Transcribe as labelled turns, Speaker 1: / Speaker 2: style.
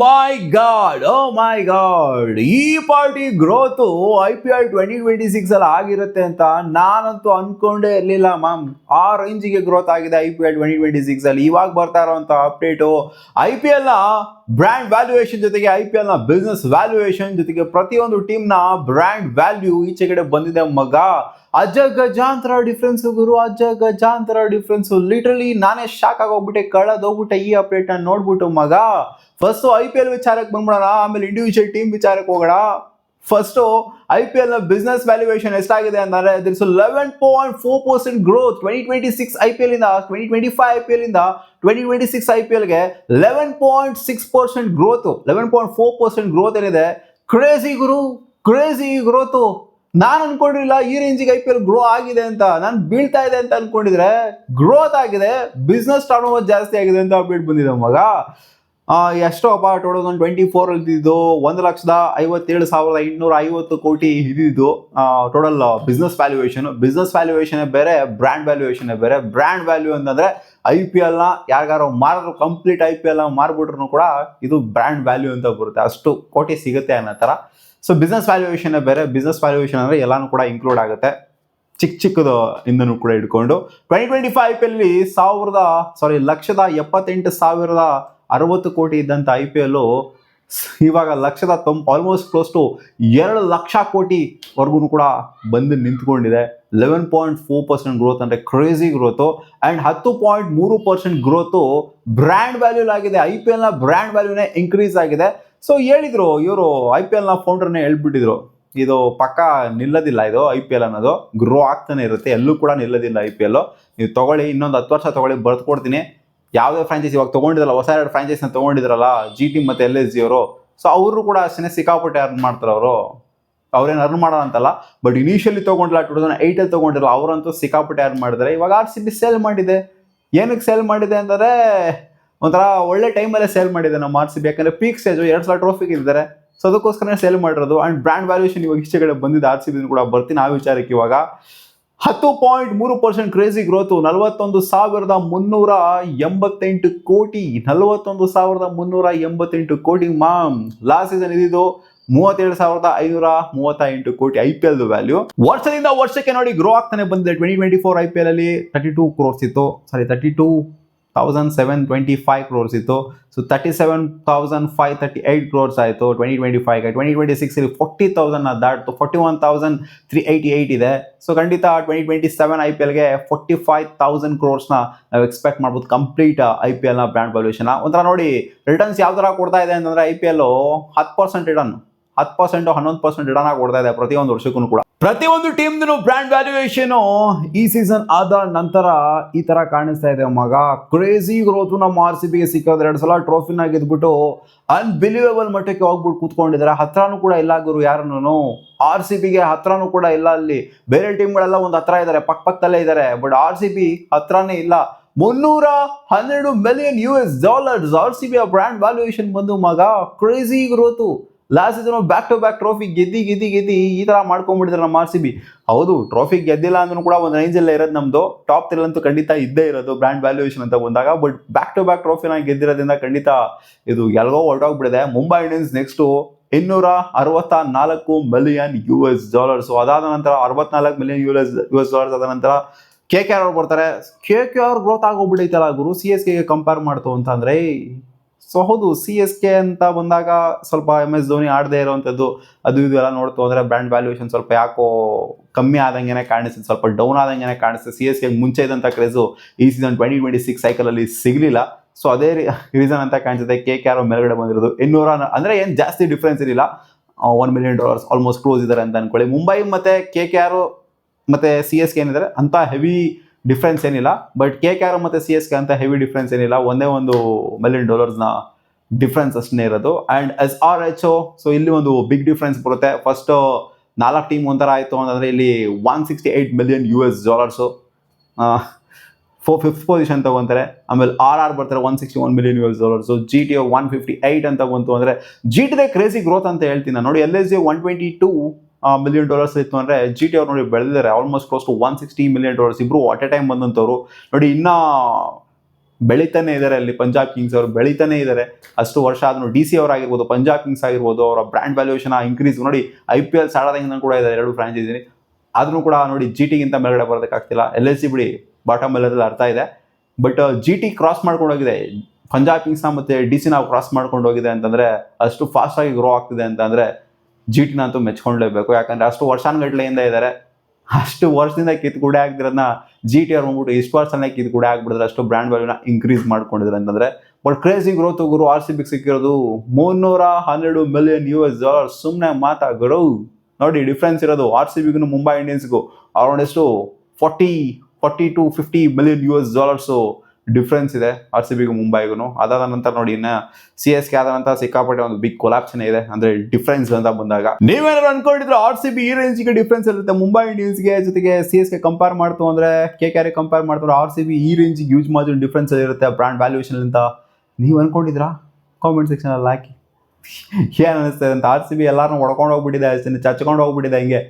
Speaker 1: ಮೈ god ಈ party growth IPL 2026 ಅಲ್ಲಿ ಆಗಿರುತ್ತೆ ಅಂತ ನಾನಂತೂ ಅನ್ಕೊಂಡೇ ಇರಲಿಲ್ಲ ಮ್ಯಾಮ್. ಆ ರೇಂಜಿಗೆ ಗ್ರೋತ್ ಆಗಿದೆ IPL 2026 ಅಲ್ಲಿ. ಇವಾಗ ಬರ್ತಾ ಇರೋಂಥ ಅಪ್ಡೇಟು IPL ನ ಬ್ರ್ಯಾಂಡ್ ವ್ಯಾಲ್ಯೂಯೇಷನ್ ಜೊತೆಗೆ IPL ನ ಬಿಸ್ನೆಸ್ ವ್ಯಾಲ್ಯೂಯೇಷನ್ ಜೊತೆಗೆ ಪ್ರತಿಯೊಂದು ಟೀಮ್ ನ ಬ್ರ್ಯಾಂಡ್ ವ್ಯಾಲ್ಯೂ ಈಚೆಗಡೆ ಬಂದಿದೆ ಮಗ. ಅಜಗಜಾಂತರ ಡಿಫ್ರೆನ್ಸ್ ಗುರು, ಅಜಗಜಾಂತರ ಡಿಫ್ರೆನ್ಸ್. ಲಿಟ್ರಲಿ ನಾನೇ ಶಾಕ್ ಆಗೋಗ್ಬಿಟ್ಟೆ, ಕಳೆದೋಗ್ಬಿಟ್ಟೆ ಈ ಅಪ್ಡೇಟ್ ನ ನೋಡ್ಬಿಟ್ಟು ಮಗ. ಫಸ್ಟ್ IPL ವಿಚಾರಕ್ಕೆ ಬಂದ್ಬಿಡೋಣ, ಆಮೇಲೆ ಇಂಡಿವಿಜುವಲ್ ಟೀಮ್ ವಿಚಾರಕ್ಕೆ ಹೋಗೋಣ. ಫಸ್ಟ್ IPL ನ ಬಿಸ್ನೆಸ್ ವ್ಯಾಲ್ಯೂಯೇಷನ್ ಎಷ್ಟಾಗಿದೆ ಅಂದ್ರೆ ದಿಸ್ 11.4% ಗ್ರೋತ್ 2026 IPL ಇಂದ 2025 IPL ಇಂದ 2026 IPL ಗೆ 11.6% ಗ್ರೋತ್, 11.4% ಗ್ರೋತ್ ಏನಿದೆ. ಕ್ರೇಜಿ ಗುರು, ಕ್ರೇಜಿ ಗ್ರೋತು. ನಾನು ಅನ್ಕೊಂಡಿರಲಿಲ್ಲ ಈ ರೇಂಜಿಗೆ IPL ಗ್ರೋ ಆಗಿದೆ ಅಂತ. ನಾನು ಬೀಳ್ತಾ ಇದೆ ಅಂತ ಅನ್ಕೊಂಡಿದ್ರೆ ಗ್ರೋತ್ ಆಗಿದೆ, ಬಿಸ್ನೆಸ್ ಟರ್ನ್ ಓವರ್ ಜಾಸ್ತಿ ಆಗಿದೆ ಅಂತ ಅಪ್ಡೇಟ್ ಬಂದಿದೆ ಮಗ. ಎಷ್ಟೋ 2024 ಅಲ್ಲಿ ಇದ್ದಿದ್ದು 1,57,850 ಕೋಟಿ ಇದ್ದಿದ್ದು total business valuation. Business valuation ಬೇರೆ, ಬ್ರ್ಯಾಂಡ್ ವ್ಯಾಲ್ಯೂಯೇಷನ್ ಬೇರೆ. ಬ್ರ್ಯಾಂಡ್ ವ್ಯಾಲ್ಯೂ ಅಂತಂದ್ರೆ IPL ನ ಯಾರಿಗಾರು ಮಾರಿದ್ರು, ಕಂಪ್ಲೀಟ್ IPL ನ ಮಾರ್ಬಿಟ್ರು ಕೂಡ ಇದು ಬ್ರ್ಯಾಂಡ್ ವ್ಯಾಲ್ಯೂ ಅಂತ ಬರುತ್ತೆ, ಅಷ್ಟು ಕೋಟಿ ಸಿಗುತ್ತೆ ಅನ್ನೋ ಥರ. ಸೊ ಬಿಸ್ನೆಸ್ ವ್ಯಾಲ್ಯೂಯೇಷನ್ ಬೇರೆ. ಬಿಸ್ನೆಸ್ ವ್ಯಾಲ್ಯೂಯೇಷನ್ ಅಂದರೆ ಎಲ್ಲಾನು ಕೂಡ ಇನ್ಕ್ಲೂಡ್ ಆಗುತ್ತೆ, ಚಿಕ್ಕದು ಇಂದನೂ ಕೂಡ ಇಟ್ಕೊಂಡು. 2025 IPL ಅಲ್ಲಿ 1,78,60 ಕೋಟಿ ಇದ್ದಂಥ IPL ಇವಾಗ ಆಲ್ಮೋಸ್ಟ್ ಕ್ಲೋಸ್ ಟು 2 ಲಕ್ಷ ಕೋಟಿವರೆಗೂ ಕೂಡ ಬಂದು ನಿಂತ್ಕೊಂಡಿದೆ. 11.4% ಗ್ರೋತ್ ಅಂದರೆ crazy growth. And 10.3% growth brand value ಆಗಿದೆ. IPL ನ ಬ್ರ್ಯಾಂಡ್ ವ್ಯಾಲ್ಯೂನೇ ಇನ್ಕ್ರೀಸ್ ಆಗಿದೆ. ಸೊ ಹೇಳಿದ್ರು ಇವರು, IPL ನ ಫೌಂಡರ್ನೇ ಹೇಳ್ಬಿಟ್ಟಿದ್ರು, ಇದು ಪಕ್ಕ ನಿಲ್ಲೋದಿಲ್ಲ, ಇದು IPL ಅನ್ನೋದು ಗ್ರೋ ಆಗ್ತಾನೆ ಇರುತ್ತೆ, ಎಲ್ಲೂ ಕೂಡ ನಿಲ್ಲೋದಿಲ್ಲ IPL. ನೀವು ತಗೊಳ್ಳಿ, ಇನ್ನೊಂದು 10 ವರ್ಷ ತಗೊಳ್ಳಿ, ಬರ್ದುಕೊಡ್ತೀನಿ. ಯಾವುದೇ ಫ್ರಾಂಚೈಸಿ ಇವಾಗ ತೊಗೊಂಡಿದ್ರಲ್ಲ, ಹೊಸ 2 ಫ್ರಾಂಚೈಸ್ನ ತೊಗೊಂಡಿದ್ರಲ್ಲ, GT ಮತ್ತು LSG ಅವರು. ಸೊ ಅವರು ಕೂಡ ಅಷ್ಟೇ ಸಿಕ್ಕಾಪಟ್ಟೆ ಅರ್ನ್ ಮಾಡ್ತಾರೆ. ಅವ್ರೇನು ಅರ್ನ್ ಮಾಡೋಣ ಅಂತಲ್ಲ, ಬಟ್ ಇನಿಷಿಯಲಿ ತೊಗೊಂಡಿಲ್ಲ, 2008 ಅಲ್ಲಿ ತೊಗೊಂಡಿರಲ್ಲ, ಅವರಂತೂ ಸಿಕ್ಕಾಪಟ್ಟೆ ಅರ್ನ್ ಮಾಡಿದ್ದಾರೆ. ಇವಾಗ RCB ಸೇಲ್ ಮಾಡಿದೆ. ಏನಕ್ಕೆ ಸೇಲ್ ಮಾಡಿದೆ ಅಂದರೆ ಒಂಥರ ಒಳ್ಳೆ ಟೈಮಲ್ಲೇ ಸೇಲ್ ಮಾಡಿದೆ ನಮ್ಮ RCB. ಯಾಕಂದರೆ ಪೀಕ್ ಸ್ಟೇಜು 2,000 ಟ್ರೋಫಿಗೆ ಇದ್ದಾರೆ. ಸೊ ಅದಕ್ಕೋಸ್ಕರ ಸೇಲ್ ಮಾಡಿರೋದು. ಆ್ಯಂಡ್ ಬ್ರ್ಯಾಂಡ್ ವ್ಯಾಲ್ಯೂಷನ್ ಇವಾಗ ಈಚೆಗಡೆ ಬಂದಿದೆ. RCB ಕೂಡ ಬರ್ತೀನಿ ಆ ವಿಚಾರಕ್ಕೆ. ಇವಾಗ 10.3% ಕ್ರೇಜಿ ಗ್ರೋತು, 41,388 ಕೋಟಿ. 41,388 ಕೋಟಿ ಮಾಮ್. ಲಾಸ್ಟ್ ಸೀಸನ್ ಇದ್ದಿದ್ದು 37,538 ಕೋಟಿ IPL ವ್ಯಾಲ್ಯೂ. ವರ್ಷದಿಂದ ವರ್ಷಕ್ಕೆ ನೋಡಿ ಗ್ರೋ ಆಗ್ತಾನೆ ಬಂದಿದೆ. 2024 IPL ಅಲ್ಲಿ 32 ಕ್ರೋರ್ಸ್ ಇತ್ತು, 32,725 ಕ್ರೋರ್ಸ್ ಇತ್ತು. ಸೊ 37,538 ಕ್ರೋರ್ಸ್ ಆಯಿತು 2025ಗೆ. 2026 ಇಲ್ಲಿ 40,000 ದಾಟಿತು, 41,388 ಇದೆ. ಸೊ ಖಂಡಿತ 2027 IPLಗೆ 45,000 ಕ್ರೋರ್ಸ್ನ ನಾವು ಎಕ್ಸ್ಪೆಕ್ಟ್ ಮಾಡ್ಬೋದು, ಕಂಪ್ಲೀಟ್ IPL ನ ಬ್ರ್ಯಾಂಡ್ ವ್ಯಾಲ್ಯೂಷನ್. ಒಂಥರ ನೋಡಿ ರಿಟರ್ನ್ಸ್ ಯಾವ ಥರ ಕೊಡ್ತಾ ಇದೆ ಅಂತಂದರೆ IPL 10% ರಿಟರ್ನ್, 10% 11% ರಿಟರ್ನ್ ಆಗಿ ಕೊಡ್ತಾ ಇದೆ ಪ್ರತಿಯೊಂದು ವರ್ಷಕ್ಕೂ ಕೂಡ. ಪ್ರತಿಯೊಂದು ಟೀಮ್ದು ಬ್ರ್ಯಾಂಡ್ ವ್ಯಾಲ್ಯೂಯೇಷನ್ ಈ ಸೀಸನ್ ಆದ ನಂತರ ಈ ತರ ಕಾಣಿಸ್ತಾ ಇದೆ ಮಗ. ಕ್ರೇಜಿ ಗ್ರೋತು ನಮ್ಮ RCBಗೆ ಸಿಕ್ಕೋದು. 2 ಸಲ ಟ್ರೋಫಿನ ಗೆದ್ಬಿಟ್ಟು ಅನ್ಬಿಲೀವೇಬಲ್ ಮಟ್ಟಕ್ಕೆ ಹೋಗ್ಬಿಟ್ಟು ಕೂತ್ಕೊಂಡಿದ್ದಾರೆ. ಹತ್ರನೂ ಕೂಡ ಇಲ್ಲ ಗುರು ಯಾರನ್ನು. RCBಗೆ ಹತ್ರನೂ ಕೂಡ ಇಲ್ಲ. ಅಲ್ಲಿ ಬೇರೆ ಟೀಮ್ಗಳೆಲ್ಲ ಒಂದು ಹತ್ರ ಇದ್ದಾರೆ, ಪಕ್ಕದಲ್ಲೇ ಇದ್ದಾರೆ, ಬಟ್ RCB ಹತ್ರನೇ ಇಲ್ಲ. $312 ಮಿಲಿಯನ್ RCB ಬ್ರ್ಯಾಂಡ್ ವ್ಯಾಲ್ಯೂಯೇಷನ್ ಬಂದು ಮಗ. Crazy growth. Last season back to back trophy ಗೆದ್ದಿ ಈ ಥರ ಮಾಡ್ಕೊಂಡ್ಬಿಟ್ಟಿದ್ದಾರೆ ನಮ್ಮ RCB. ಹೌದು, ಟ್ರೋಫಿ ಗೆದ್ದಿಲ್ಲ ಅಂದ್ರೂ ಕೂಡ ಒಂದು ರೇಂಜಲ್ಲೇ ಇರೋದು ನಮ್ಮದು. ಟಾಪ್ 3 ಅಂತೂ ಖಂಡಿತ ಇದ್ದೇ ಇರೋದು ಬ್ರ್ಯಾಂಡ್ ವ್ಯಾಲ್ಯೂಯೇಷನ್ ಅಂತ ಬಂದಾಗ. ಬಟ್ ಬ್ಯಾಕ್ ಟು ಬ್ಯಾಕ್ ಟ್ರೋಫಿನ ಗೆದ್ದಿರೋದ್ರಿಂದ ಖಂಡಿತ ಇದು ಎಲ್ಗೋ ಹೊರಟೋಗ್ಬಿಟ್ಟಿದೆ. Mumbai Indians next $264 million. ಅದಾದ ನಂತರ $64 ಮಿಲಿಯನ್ ಆದ ನಂತರ KKR ಅವ್ರು ಬರ್ತಾರೆ. KKR ಗ್ರೋತ್ ಆಗೋಗ್ಬಿಟ್ಟೈತಲ್ಲ ಗುರು CSKಗೆ ಕಂಪೇರ್ ಮಾಡ್ತು ಅಂತಂದರೆ. ಸೊ ಹೌದು, CSK ಅಂತ ಬಂದಾಗ ಸ್ವಲ್ಪ MS ಧೋನಿ ಆಡದೇ ಇರೋವಂಥದ್ದು ಅದು ಇದು ಎಲ್ಲ ನೋಡ್ತು ಅಂದರೆ ಬ್ರ್ಯಾಂಡ್ ವ್ಯಾಲ್ಯೂಯೇಷನ್ ಸ್ವಲ್ಪ ಯಾಕೋ ಕಮ್ಮಿ ಆದಂಗೆ ಕಾಣಿಸ್ತದೆ, ಸ್ವಲ್ಪ ಡೌನ್ ಆದಂಗೆ ಕಾಣಿಸ್ತದೆ. CSKಗೆ ಮುಂಚೆ ಇದ್ದಂಥ ಕ್ರೇಜು ಈ ಸೀಸನ್ 2026 ಸೈಕಲಲ್ಲಿ ಸಿಗಲಿಲ್ಲ. ಸೊ ಅದೇ ರೀಸನ್ ಅಂತ ಕಾಣಿಸುತ್ತೆ KKR ಮೇಲ್ಗಡೆ ಬಂದಿರೋದು. 200 ಅಂದರೆ ಏನು ಜಾಸ್ತಿ ಡಿಫ್ರೆನ್ಸ್ ಇರಲಿಲ್ಲ, $1 ಮಿಲಿಯನ್ ಆಲ್ಮೋಸ್ಟ್ ಕ್ಲೋಸ್ ಇದ್ದಾರೆ ಅಂತ ಅನ್ಕೊಳ್ಳಿ. ಮುಂಬೈ ಮತ್ತು KKR ಮತ್ತು CSK ಏನಿದ್ದಾರೆ ಅಂಥ ಹೆವಿ ಡಿಫ್ರೆನ್ಸ್ ಏನಿಲ್ಲ. ಬಟ್ KKR ಮತ್ತು CSK ಅಂತ ಹೆವಿ ಡಿಫ್ರೆನ್ಸ್ ಏನಿಲ್ಲ, ಒಂದೇ $1 ಮಿಲಿಯನ್ ಡಿಫ್ರೆನ್ಸ್ ಅಷ್ಟೇ ಇರೋದು. ಆ್ಯಂಡ್ SRHO, ಸೊ ಇಲ್ಲಿ ಒಂದು ಬಿಗ್ ಡಿಫ್ರೆನ್ಸ್ ಬರುತ್ತೆ. ಫಸ್ಟ್ 4 ಟೀಮ್ ಒಂಥರ ಆಯಿತು ಅಂತಂದರೆ ಇಲ್ಲಿ $168 ಮಿಲಿಯನ್ ಫಿಫ್ತ್ ಪೊಸಿಷನ್ ತಗೊಂತಾರೆ. ಆಮೇಲೆ RR ಬರ್ತಾರೆ $161 ಮಿಲಿಯನ್ GTO 158 ಅಂತ ಬಂತು. ಅಂದರೆ GTದೇ ಕ್ರೇಜಿ ಗ್ರೋತ್ ಅಂತ ಹೇಳ್ತೀನಿ ನಾನು. ನೋಡಿ LSG $122 ಮಿಲಿಯನ್ ಇತ್ತು ಅಂದರೆ GT ಅವ್ರು ನೋಡಿ ಬೆಳೆದಿದ್ದಾರೆ ಆಲ್ಮೋಸ್ಟ್ ಕ್ಲೋಸ್ ಟು $160 ಮಿಲಿಯನ್. ಇಬ್ಬರು ಅಟ್ ಎ ಟೈಮ್ ಬಂದಂಥವ್ರು ನೋಡಿ. ಇನ್ನೂ ಬೆಳಿತಾನೆ ಇದ್ದಾರೆ ಅಲ್ಲಿ ಪಂಜಾಬ್ ಕಿಂಗ್ಸ್ ಅವರು ಬೆಳಿತಾನೆ ಇದ್ದಾರೆ. ಅಷ್ಟು ವರ್ಷ ಆದ್ರೂ ಡಿ ಸಿ ಅವರಾಗಿರ್ಬೋದು, ಪಂಜಾಬ್ ಕಿಂಗ್ಸ್ ಆಗಿರ್ಬೋದು, ಅವರ ಬ್ರ್ಯಾಂಡ್ ವ್ಯಾಲ್ಯೂಯೇಷನ್ ಇಂಕ್ರೀಸ್ ನೋಡಿ. IPL ಆಡೋದ್ರಿಂದ ಕೂಡ ಇದೆ 2 ಫ್ರಾಂಚೈಸಿ. ಆದ್ರೂ ಕೂಡ ನೋಡಿ GT ಗಿಂತ ಮೇಲ್ಗಡೆ ಬರೋದಕ್ಕಾಗ್ತಿಲ್ಲ. LSG ಬಿಡಿ ಬಾಟಮ್ ಅಲ್ಲಿ ಅರ್ಥ ಇದೆ, ಬಟ್ GT ಕ್ರಾಸ್ ಮಾಡ್ಕೊಂಡು ಹೋಗಿದೆ. ಪಂಜಾಬ್ ಕಿಂಗ್ಸ್ನ ಮತ್ತೆ DC ನಾವು ಕ್ರಾಸ್ ಮಾಡ್ಕೊಂಡು ಹೋಗಿದೆ ಅಂತಂದ್ರೆ ಅಷ್ಟು ಫಾಸ್ಟ್ ಆಗಿ ಗ್ರೋ ಆಗ್ತಿದೆ ಅಂತಂದ್ರೆ GT ಅಂತೂ ಮೆಚ್ಕೊಂಡ್ಲೇಬೇಕು. ಯಾಕಂದ್ರೆ ಅಷ್ಟು ವರ್ಷಾನುಗಟ್ಲೆಯಿಂದ ಇದ್ದಾರೆ. ಅಷ್ಟು ವರ್ಷದಿಂದ ಕಿತ್ಕೂಡೆ ಆಗ್ತಿರೋದನ್ನ GT ಅವ್ರು ಬಂದ್ಬಿಟ್ಟು ಇಷ್ಟು ವರ್ಷನೇ ಕಿತ್ಕೂಡೆ ಆಗ್ಬಿಡಿದ್ರೆ ಅಷ್ಟು ಬ್ರ್ಯಾಂಡ್ ವ್ಯಾಲ್ಯೂನ ಇನ್ಕ್ರೀಸ್ ಮಾಡ್ಕೊಂಡಿದ್ರೆ ಅಂತಂದ್ರೆ. But crazy growth Guru RCB ಸಿಕ್ಕಿರೋದು $312 ಮಿಲಿಯನ್. ಸುಮ್ಮನೆ ಮಾತಾ ಗುರು. ನೋಡಿ ಡಿಫ್ರೆನ್ಸ್ ಇರೋದು RCBಗೂ ಮುಂಬೈ ಇಂಡಿಯನ್ಸ್ಗೂ ಅರೌಂಡ್ ಎಷ್ಟು $40 to $50 ಮಿಲಿಯನ್ ಡಿಫ್ರೆನ್ಸ್ ಇದೆ RCBಗೂ ಮುಂಬೈಗೂ. ಅದಾದ ನಂತರ ನೋಡಿ ಇನ್ನ CSK ಆದ ನಂತರ ಸಿಕ್ಕಾಪಟ್ಟೆ ಒಂದು ಬಿಗ್ ಕೊಲಾಪ್ಷನ್ ಇದೆ ಅಂದ್ರೆ ಡಿಫ್ರೆನ್ಸ್ ಅಂತ ಬಂದಾಗ. ನೀವೇನಾದ್ರು ಅನ್ಕೊಂಡಿದ್ರೆ RCB ಈ ರೇಂಜ್ಗೆ ಡಿಫ್ರೆನ್ಸ್ ಇರುತ್ತೆ ಮುಂಬೈ ಇಂಡಿಯನ್ಸ್ಗೆ ಜೊತೆಗೆ CSK ಕಂಪೇರ್ ಮಾಡ್ತು ಅಂದ್ರೆ, KKR ಕಂಪೇರ್ ಮಾಡ್ತಾರೆ, RCB ಈ ರೇಂಜಿಗೆ ಯೂಸ್ ಮಾರ್ಜಿನ್ ಡಿಫ್ರೆನ್ಸ್ ಇರುತ್ತೆ ಬ್ರಾಂಡ್ ವ್ಯಾಲ್ಯೂಯೇಷನ್ ಅಂತ ನೀವು ಅನ್ಕೊಂಡಿದ್ರಾ? ಕಾಮೆಂಟ್ ಸೆಕ್ಷನ್ ಅಲ್ಲಿ ಹಾಕಿ. ಏನ್ ಅನಿಸ್ತದೆ ಅಂತ. RCB ಎಲ್ಲಾರನ್ನೂ ಹೊಡ್ಕೊಂಡು ಹೋಗ್ಬಿಟ್ಟಿದೆ, ಚಚ್ಕೊಂಡು ಹೋಗ್ಬಿಟ್ಟಿದೆ ಹಿಂಗೆ.